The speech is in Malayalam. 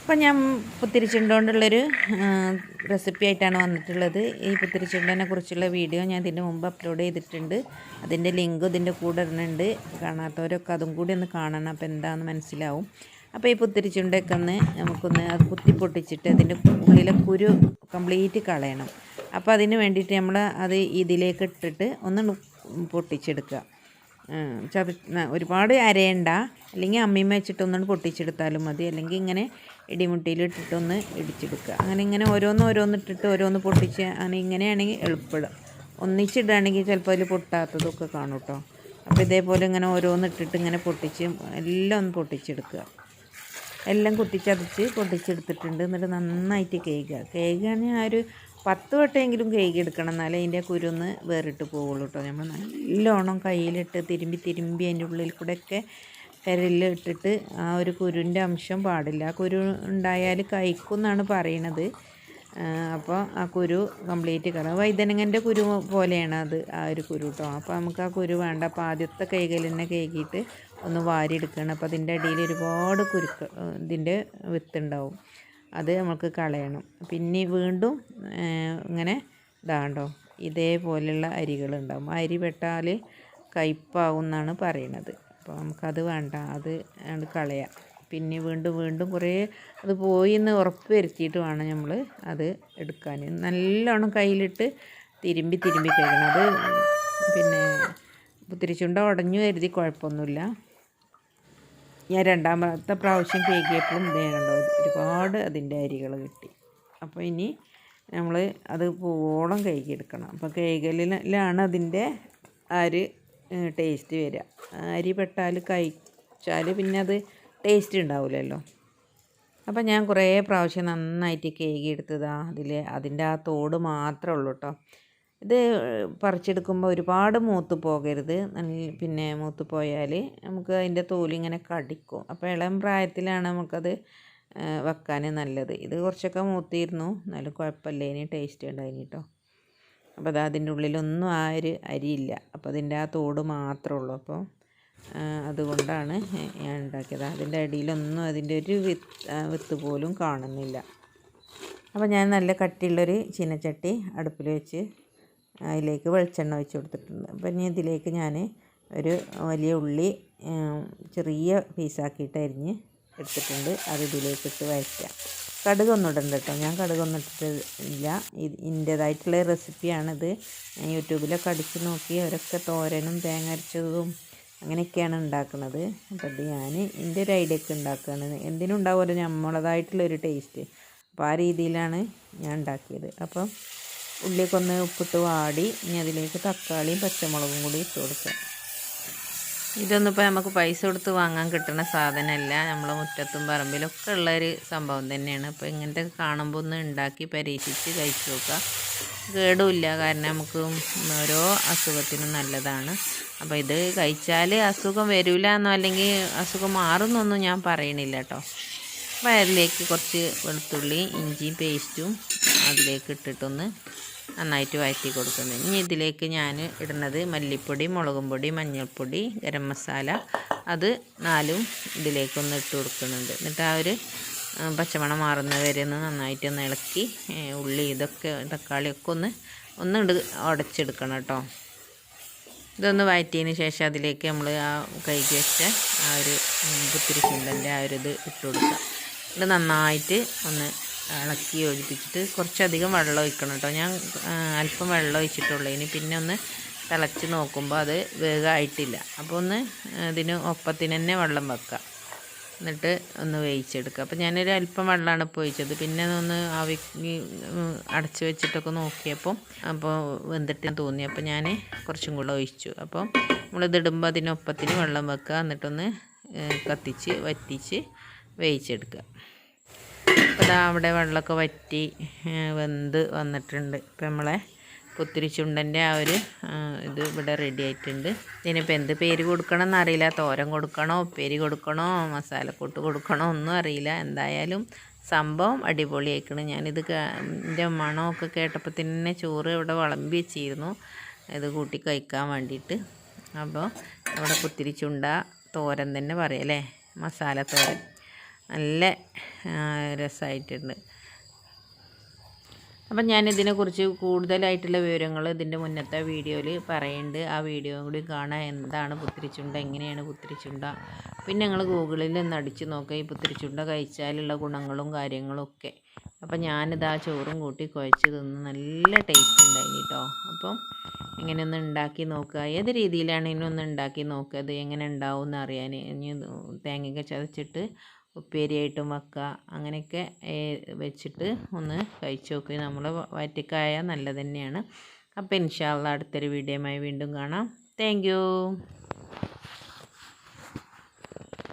അപ്പം ഞാൻ പുത്തിരിച്ചുണ്ടോണ്ടുള്ളൊരു റെസിപ്പി ആയിട്ടാണ് വന്നിട്ടുള്ളത്. ഈ പുത്തിരിച്ചുണ്ടനെ കുറിച്ചുള്ള വീഡിയോ ഞാൻ ഇതിന് മുമ്പ് അപ്ലോഡ് ചെയ്തിട്ടുണ്ട്. അതിൻ്റെ ലിങ്ക് ഇതിൻ്റെ കൂടെ ഇടുന്നുണ്ട്. കാണാത്തവരൊക്കെ അതും കൂടി ഒന്ന് കാണണം, അപ്പോൾ എന്താണെന്ന് മനസ്സിലാവും. അപ്പോൾ ഈ പുത്തിരിച്ചുണ്ടൊക്കെ നമുക്കൊന്ന് അത് കുത്തി പൊട്ടിച്ചിട്ട് അതിൻ്റെ ഉള്ളിലെ കുരു കംപ്ലീറ്റ് കളയണം. അപ്പോൾ അതിന് വേണ്ടിയിട്ട് നമ്മൾ അത് ഇതിലേക്ക് ഇട്ടിട്ട് ഒന്ന് പൊട്ടിച്ചെടുക്കുക. ഒരുപാട് അരയണ്ട, അല്ലെങ്കിൽ അമ്മിമ്മ വെച്ചിട്ടൊന്നും പൊട്ടിച്ചെടുത്താലും മതി, അല്ലെങ്കിൽ ഇങ്ങനെ ഇടിമുട്ടിയിലിട്ടിട്ടൊന്ന് ഇടിച്ചെടുക്കുക. അങ്ങനെ ഇങ്ങനെ ഓരോന്നിട്ടിട്ട് ഓരോന്ന് പൊട്ടിച്ച് അങ്ങനെ ഇങ്ങനെയാണെങ്കിൽ എളുപ്പമില്ല. ഒന്നിച്ചിടുകയാണെങ്കിൽ ചിലപ്പോൾ അതിൽ പൊട്ടാത്തതൊക്കെ കാണും കേട്ടോ. അപ്പോൾ ഇതേപോലെ ഇങ്ങനെ ഓരോന്നിട്ടിട്ട് ഇങ്ങനെ പൊട്ടിച്ച് എല്ലാം ഒന്ന് പൊട്ടിച്ചെടുക്കുക. എല്ലാം കുത്തിച്ചതച്ച് പൊട്ടിച്ചെടുത്തിട്ടുണ്ട്. എന്നിട്ട് നന്നായിട്ട് കേൾക്കുകയാണെങ്കിൽ ആ ഒരു 10 വട്ടമെങ്കിലും എടുക്കണം, എന്നാലേ അതിൻ്റെ കുരുന്ന് വേറിട്ട് പോവുള്ളൂ കേട്ടോ. നമ്മൾ നല്ലോണം കയ്യിലിട്ട് തിരുമ്പി അതിൻ്റെ ഉള്ളിൽ കൂടെയൊക്കെ ഇട്ടിട്ട് ആ ഒരു കുരുവിൻ്റെ അംശം പാടില്ല. ആ കുരു ഉണ്ടായാൽ കഴിക്കും എന്നാണ് പറയണത്. അപ്പോൾ ആ കുരു കംപ്ലീറ്റ് കളയാം. വൈതനങ്ങൻ്റെ കുരു പോലെയാണ് അത്, ആ ഒരു കുരു കേട്ടോ. അപ്പോൾ നമുക്ക് ആ കുരു വേണ്ട. അപ്പോൾ ആദ്യത്തെ തന്നെ കഴുകിയിട്ട് ഒന്ന് വാരിയെടുക്കണം. അപ്പോൾ അതിൻ്റെ അടിയിൽ ഒരുപാട് ഇതിൻ്റെ വിത്തുണ്ടാവും, അത് നമുക്ക് കളയണം. പിന്നെ വീണ്ടും ഇങ്ങനെ ഇതാണ്ടോ ഇതേപോലെയുള്ള അരികളുണ്ടാവും. അരി പെട്ടാൽ കയ്പ്പാവും എന്നാണ് പറയണത്. അപ്പോൾ നമുക്കത് വേണ്ട, അത് കളയാം. പിന്നെ വീണ്ടും കുറേ അത് പോയി എന്ന് ഉറപ്പ് വരുത്തിയിട്ട് വേണം നമ്മൾ അത് എടുക്കാൻ. നല്ലോണം കയ്യിലിട്ട് തിരുമ്പി കഴിയണം. അത് പിന്നെ പുത്തിരിച്ചുണ്ട ഉടഞ്ഞു കരുതി കുഴപ്പമൊന്നുമില്ല. ഞാൻ രണ്ടാമത്തെ പ്രാവശ്യം കേക്കിയപ്പോഴും ഇതേണ്ടോ ഒരുപാട് അതിൻ്റെ അരികൾ കിട്ടി. അപ്പോൾ ഇനി നമ്മൾ അത് പോളം കഴുകിയെടുക്കണം. അപ്പോൾ കഴുകലിലാണ് അതിൻ്റെ ആ ഒരു ടേസ്റ്റ് വരിക. അരി പെട്ടാൽ കഴിച്ചാൽ പിന്നെ അത് ടേസ്റ്റ് ഉണ്ടാവില്ലല്ലോ. അപ്പോൾ ഞാൻ കുറേ പ്രാവശ്യം നന്നായിട്ട് കഴുകിയെടുത്തതാണ്. അതിൻ്റെ ആ തോട് മാത്രമേ ഉള്ളൂ കേട്ടോ. ഇത് പറിച്ചെടുക്കുമ്പോൾ ഒരുപാട് മൂത്ത് പോകരുത്. പിന്നെ മൂത്ത് പോയാൽ നമുക്ക് അതിൻ്റെ തോലിങ്ങനെ കടിക്കും. അപ്പോൾ ഇളം പ്രായത്തിലാണ് നമുക്കത് വെക്കാൻ നല്ലത്. ഇത് കുറച്ചൊക്കെ മൂത്തിയിരുന്നു, എന്നാലും കുഴപ്പമില്ല, ഇനി ടേസ്റ്റ് ഉണ്ടായിന് കേട്ടോ. അപ്പോൾ അത് അതിൻ്റെ ഉള്ളിലൊന്നും ആ ഒരു അരിയില്ല. അപ്പോൾ അതിൻ്റെ ആ തോട് മാത്രമേ ഉള്ളൂ. അപ്പോൾ അതുകൊണ്ടാണ് ഞാൻ ഉണ്ടാക്കിയത്. അതിൻ്റെ അടിയിലൊന്നും അതിൻ്റെ ഒരു വിത്ത് പോലും കാണുന്നില്ല. അപ്പോൾ ഞാൻ നല്ല കട്ടിയുള്ളൊരു ചീനച്ചട്ടി അടുപ്പിൽ വെച്ച് അതിലേക്ക് വെളിച്ചെണ്ണ ഒഴിച്ച് കൊടുത്തിട്ടുണ്ട്. അപ്പോൾ ഇനി ഇതിലേക്ക് ഞാൻ ഒരു വലിയ ഉള്ളി ചെറിയ പീസാക്കിയിട്ട് അരിഞ്ഞ് എടുത്തിട്ടുണ്ട്. അത് ഇതിലേക്ക് ഇട്ട് വഴറ്റാം. കടുകൊന്നും ഇടണ്ട കേട്ടോ. ഞാൻ കടുകൊന്നും ഇട്ടിട്ടില്ല. ഇതിൻ്റേതായിട്ടുള്ള റെസിപ്പിയാണിത്. ഞാൻ യൂട്യൂബിലൊക്കെ അടിച്ച് നോക്കി അവരൊക്കെ തോരനും തേങ്ങ അരച്ചതും അങ്ങനെയൊക്കെയാണ് ഉണ്ടാക്കുന്നത്. അപ്പോൾ അത് ഞാൻ എൻ്റെ ഒരു ഐഡിയക്ക് ഉണ്ടാക്കുകയാണ്. എന്തിനും ഉണ്ടാവുമല്ലോ നമ്മളതായിട്ടുള്ളൊരു ടേസ്റ്റ്. അപ്പോൾ ആ രീതിയിലാണ് ഞാൻ ഉണ്ടാക്കിയത്. അപ്പം ഉള്ളിയൊക്കെ ഒന്ന് ഉപ്പിട്ട് വാടി ഇനി അതിലേക്ക് തക്കാളിയും പച്ചമുളകും കൂടി ഇട്ട് കൊടുക്കുക. ഇതൊന്നും ഇപ്പോൾ നമുക്ക് പൈസ കൊടുത്ത് വാങ്ങാൻ കിട്ടുന്ന സാധനമല്ല. നമ്മളെ മുറ്റത്തും പറമ്പിലൊക്കെ ഉള്ളൊരു സംഭവം തന്നെയാണ്. അപ്പോൾ ഇങ്ങനത്തെ കാണുമ്പോൾ ഒന്ന് ഉണ്ടാക്കി പരീക്ഷിച്ച് കഴിച്ച് നോക്കുക. കേടുമില്ല, കാരണം നമുക്ക് ഓരോ അസുഖത്തിനും നല്ലതാണ്. അപ്പോൾ ഇത് കഴിച്ചാൽ അസുഖം വരില്ല എന്നോ അല്ലെങ്കിൽ അസുഖം മാറുന്നൊന്നും ഞാൻ പറയണില്ല കേട്ടോ. അപ്പോൾ അതിലേക്ക് കുറച്ച് വെളുത്തുള്ളി ഇഞ്ചിയും പേസ്റ്റും അതിലേക്ക് ഇട്ടിട്ടൊന്ന് നന്നായിട്ട് വഴറ്റി കൊടുക്കുന്നത്. ഇനി ഇതിലേക്ക് ഞാൻ ഇടുന്നത് മല്ലിപ്പൊടി, മുളകും പൊടി, മഞ്ഞൾപ്പൊടി, ഗരം മസാല, അത് 4 ഇതിലേക്കൊന്ന് ഇട്ട് കൊടുക്കുന്നുണ്ട്. എന്നിട്ട് ആ ഒരു പച്ചമണം മാറുന്നത് വരെ ഒന്ന് നന്നായിട്ടൊന്ന് ഇളക്കി ഉള്ളി ഇതൊക്കെ തക്കാളിയൊക്കെ ഒന്ന് ഉടച്ചെടുക്കണം കേട്ടോ. ഇതൊന്ന് വഴറ്റിയതിന് ശേഷം അതിലേക്ക് നമ്മൾ ആ കഴുകി വെച്ച ആ ഒരു പുത്തിരിച്ചുണ്ടൻ്റെ ആ ഒരു ഇത് ഇട്ട് കൊടുക്കുക. ഇത് നന്നായിട്ട് ഒന്ന് ഇളക്കി യോജിപ്പിച്ചിട്ട് കുറച്ചധികം വെള്ളം ഒഴിക്കണം കേട്ടോ. ഞാൻ അല്പം വെള്ളം ഒഴിച്ചിട്ടുള്ളൂ. ഇനി പിന്നെ ഒന്ന് തിളച്ച് നോക്കുമ്പോൾ അത് വേഗമായിട്ടില്ല. അപ്പോൾ ഒന്ന് ഇതിന് ഒപ്പത്തിന് തന്നെ വെള്ളം വെക്കുക, എന്നിട്ട് ഒന്ന് വേവിച്ചെടുക്കുക. അപ്പോൾ ഞാനൊരു അല്പം വെള്ളമാണ് ഇപ്പോൾ ഒഴിച്ചത്. പിന്നെ ഒന്ന് അടച്ച് വെച്ചിട്ടൊക്കെ നോക്കിയപ്പോൾ അപ്പോൾ വെന്തിട്ട് തോന്നി. അപ്പോൾ ഞാൻ കുറച്ചും കൂടെ ഒഴിച്ചു. അപ്പോൾ നമ്മളിതിടുമ്പോൾ അതിനൊപ്പത്തിന് വെള്ളം വെക്കുക, എന്നിട്ടൊന്ന് കത്തിച്ച് വറ്റിച്ച് വേവിച്ചെടുക്കുക. അപ്പോൾ അവിടെ വെള്ളമൊക്കെ വറ്റി വെന്ത് വന്നിട്ടുണ്ട്. ഇപ്പോൾ നമ്മളെ പുത്തിരിച്ചുണ്ടൻ്റെ ആ ഒരു ഇത് ഇവിടെ റെഡി ആയിട്ടുണ്ട്. ഇതിനിപ്പോൾ എന്ത് പേര് കൊടുക്കണം എന്നറിയില്ല. തോരൻ കൊടുക്കണോ, ഉപ്പേരി കൊടുക്കണോ, മസാലക്കൂട്ട് കൊടുക്കണോ ഒന്നും അറിയില്ല. എന്തായാലും സംഭവം അടിപൊളിയായിക്കണം. ഞാനിത് എൻ്റെ മണമൊക്കെ കേട്ടപ്പോൾ തന്നെ ചോറ് ഇവിടെ വിളമ്പി വെച്ചിരുന്നു ഇത് കൂട്ടി കഴിക്കാൻ വേണ്ടിയിട്ട്. അപ്പോൾ അവിടെ പുത്തിരിച്ചുണ്ട തോരൻ തന്നെ പറയാം അല്ലേ, മസാല തോരൻ. നല്ല രസമായിട്ടുണ്ട്. അപ്പം ഞാനിതിനെക്കുറിച്ച് കൂടുതലായിട്ടുള്ള വിവരങ്ങൾ ഇതിൻ്റെ മുന്നത്തെ വീഡിയോയിൽ പറയുന്നുണ്ട്. ആ വീഡിയോ കൂടി കാണാൻ എന്താണ് പുത്തിരിച്ചുണ്ട, എങ്ങനെയാണ് പുത്തിരിച്ചുണ്ട, പിന്നെ ഞങ്ങൾ ഗൂഗിളിൽ ഒന്ന് അടിച്ച് നോക്കുക ഈ പുത്തിരിച്ചുണ്ട കഴിച്ചാലുള്ള ഗുണങ്ങളും കാര്യങ്ങളും ഒക്കെ. അപ്പം ഞാനിതാ ചോറും കൂട്ടി കുഴച്ച് തിന്ന് നല്ല ടേസ്റ്റ് ഉണ്ടായിന് കേട്ടോ. അപ്പം ഇങ്ങനെയൊന്ന് ഉണ്ടാക്കി നോക്കുക, ഏത് രീതിയിലാണെങ്കിലും ഒന്ന് ഉണ്ടാക്കി നോക്കുക, അത് എങ്ങനെ ഉണ്ടാവും എന്ന് അറിയാൻ. ഇനി തേങ്ങയൊക്കെ ചതച്ചിട്ട് ഉപ്പേരിയായിട്ടും വെക്കുക, അങ്ങനെയൊക്കെ വെച്ചിട്ട് ഒന്ന് കഴിച്ച് നോക്കുക. നമ്മൾ വയറ്റിക്കായ നല്ലത് തന്നെയാണ്. അപ്പോൾ ഇൻഷാ അല്ലാഹ് അടുത്തൊരു വീഡിയോയുമായി വീണ്ടും കാണാം. Thank you.